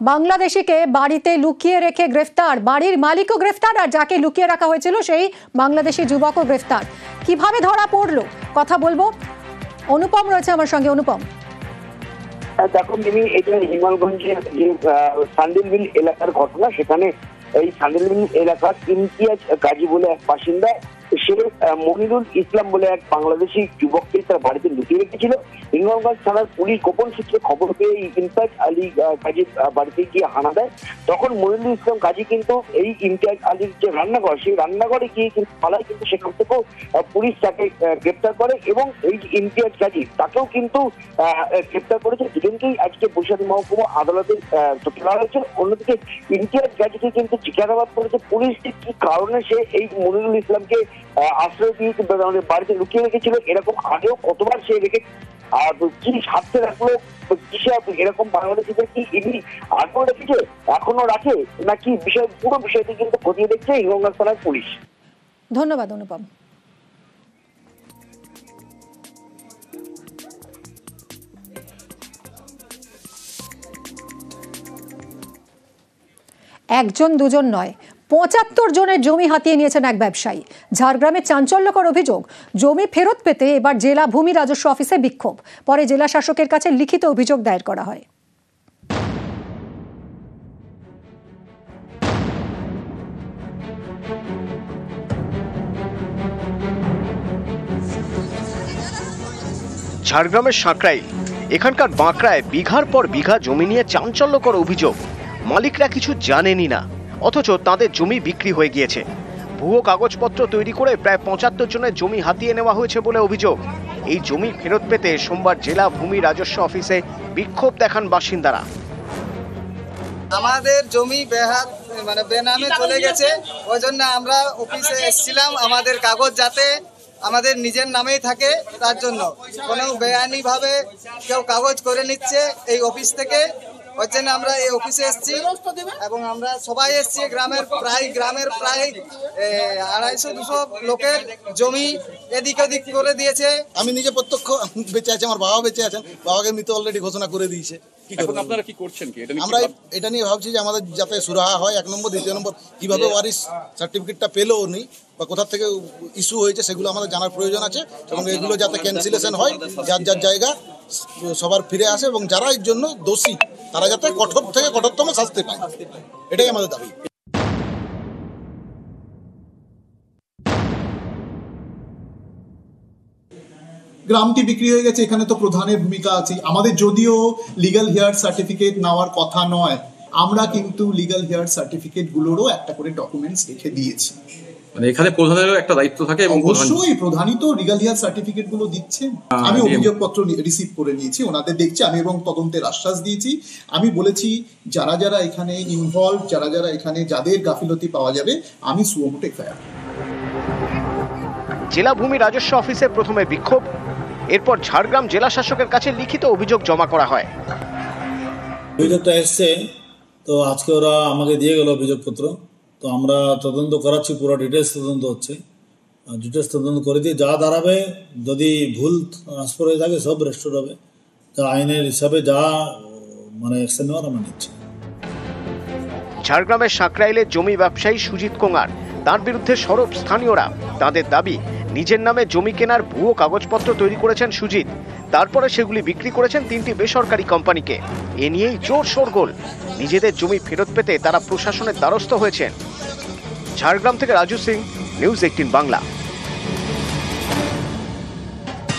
বাংলাদেশিকে বাড়িতে লুকিয়ে রেখে গ্রেফতার, বাড়ির মালিকও গ্রেফতার আর যাকে লুকিয়ে রাখা হয়েছিল সেই বাংলাদেশি যুবকও গ্রেফতার। কিভাবে ধরা পড়লো কথা বলবো, অনুপম রয়েছে আমার সঙ্গে। অনুপম, দেখো মিমি, এটা হিমালগঞ্জের যে সান্ডিলবিল এলাকার ঘটনা। সেখানে এই সান্ডিলবিল এলাকার ইমতিয়াজ গাজী বলে এক বাসিন্দা, সে মনিরুল ইসলাম বলে এক বাংলাদেশি যুবককে তার বাড়িতে লুকিয়ে রেখেছিল। হিঙ্গলগঞ্জ থানার পুলিশ গোপন সূত্রে খবর পেয়ে ইমতিয়াজ আলী গাজীর বাড়িতে গিয়ে হানা দেয়। তখন মনিরুল ইসলাম গাজী কিন্তু এই ইমতিয়াজ আলীর যে রান্নাঘর, সেই রান্নাঘরে গিয়ে কিন্তু পালায়, কিন্তু সেখান থেকেও পুলিশ তাকে গ্রেপ্তার করে এবং এই ইমতিয়াজ গাজী তাকেও কিন্তু গ্রেপ্তার করেছে। দুজনকেই আজকে বরিশাল মহকুমা আদালতে তোলা হয়েছে। অন্যদিকে ইমতিয়াজ গাজীকে কিন্তু জিজ্ঞাসাবাদ করেছে পুলিশ যে কি কারণে সে এই মনিরুল ইসলামকে আশ্রয় দিয়ে বাড়িতে লুকিয়ে রেখেছিল, এরকম আগেও কতবার সে রেখে আর কি স্বার্থে রাখলো, এরকম বাংলাদেশিদের কি ইডি আগেও রেখেছে, এখনো রাখে নাকি, পুরো বিষয়টি কিন্তু খতিয়ে দেখছে হিঙ্গলগঞ্জ থানার পুলিশ। ধন্যবাদ অনুপম। একজন দুজন নয়, ৭৫ জনের জমি হাতিয়ে নিয়েছেন এক ব্যবসায়ী। ঝাড়গ্রামে চাঞ্চল্যকর অভিযোগ, জমি ফেরত পেতে এবার জেলা ভূমি রাজস্ব অফিসে বিক্ষোভ। পরে জেলা শাসকের কাছে লিখিত অভিযোগ দায়ের করা হয়। ঝাড়গ্রামের সাঁকরাইল, এখানকার বাঁকড়ায় বিঘার পর বিঘা জমি নিয়ে চাঞ্চল্যকর অভিযোগ। মালিকরা কিছু জানেনই না, অথচ তাদের জমি বিক্রি হয়ে গিয়েছে। ভুয়ো কাগজপত্র তৈরি করে প্রায় ৭৫ জনের জমি হাতিয়ে নেওয়া হয়েছে বলে অভিযোগ। এই জমি ফেরত পেতে সোমবার জেলা ভূমি রাজস্ব অফিসে বিক্ষোভ দেখান বাসিন্দারা। আমাদের জমি বেনামে চলে গেছে, ওই জন্য আমরা অফিসে এসেছিলাম। আমাদের কাগজ যাতে আমাদের নিজের নামেই থাকে, তার জন্য কোনো বেআইনি ভাবে কেউ কাগজ করে নিচ্ছে এই অফিস থেকে, ওই জন্য আমরা এই অফিসে এসেছি। এবং আমরা সবাই এসেছি, গ্রামের প্রায় ২৫০-২০০ লোকের জমি এদিক ওদিক করে দিয়েছে। আমি নিজে প্রত্যক্ষ বেঁচে আছি, আমার বাবা বেঁচে আছেন, বাবাকে মৃত অলরেডি ঘোষণা করে দিয়েছে। আপনারা কি করছেন? আমরা এটা নিয়ে ভাবছি যে আমাদের যাতে সুরাহা হয়, ১ নম্বর। দ্বিতীয় নম্বর, কিভাবে ওয়ারিশ সার্টিফিকেটটা পেলো উনি বা কোথা থেকে ইস্যু হয়েছে সেগুলো আমাদের জানার প্রয়োজন আছে, এবং এগুলো যাতে ক্যান্সেলেশন হয়, যার যার জায়গা সবার ফিরে আসে, এবং যারা এর জন্য দোষী তারা যাতে কঠোর থেকে কঠোরতম শাস্তি পায়, এটাই আমাদের দাবি। গ্রামটি বিক্রি হয়ে গেছে, এখানে তো প্রধানের ভূমিকা আছে। আমাদের যদিও লিগ্যাল হেয়ার সার্টিফিকেট নেওয়ার কথা নয়, আমরা কিন্তু লিগ্যাল হেয়ার সার্টিফিকেট গুলোরও একটা করে ডকুমেন্টস রেখে দিয়েছি। মানে এখানে প্রধানেরও একটা দায়িত্ব থাকে, এবং অবশ্যই প্রধানই তো লিগ্যাল হেয়ার সার্টিফিকেট গুলো দিচ্ছেন। আমি অভিযোগপত্র রিসিভ করে নিয়েছি, ওনাদের দেখছি আমি, এবং তদন্তের আশ্বাস দিয়েছি। আমি বলেছি যারা যারা এখানে ইনভলভ, যারা যারা এখানে যাদের গাফিলতি পাওয়া যাবে, আমি সুমোটো এফআইআর। জেলা ভূমি রাজস্ব অফিসে প্রথমে বিক্ষোভ, এরপর ঝাড়গ্রাম জেলা শাসকের কাছে লিখিত অভিযোগ জমা করা হয়। অভিযোগটা এসছে, তো আজকে ওরা আমাকে দিয়ে গেল অভিযোগপত্র। তো আমরা তদন্ত করাচ্ছি, পুরো ডিটেলস তদন্ত হচ্ছে। ডিটেলস তদন্ত করে দিয়ে যা দাঁড়াবে, যদি ভুল ট্রান্সফার হয়ে থাকে সব রেস্টোর হবে, যা আইনের হিসাবে যা অ্যাকশন নেওয়ার আমরা নিচ্ছি। ঝাড়গ্রামের সাঁকরাইলের জমি ব্যবসায়ী সুজিত কোঙার, তার বিরুদ্ধে সরব স্থানীয়রা। তাদের দাবি, নিজের নামে জমি কেনার ভুয়ো কাগজপত্র তৈরি করেছেন সুজিত, তারপরে সেগুলি বিক্রি করেছেন ৩টি বেসরকারি কোম্পানিকে। এ নিয়েই জোর শোরগোল। নিজেদের জমি ফেরত পেতে তারা প্রশাসনের দ্বারস্থ হয়েছেন। ঝাড়গ্রাম থেকে রাজু সিং, নিউজ 18 বাংলা।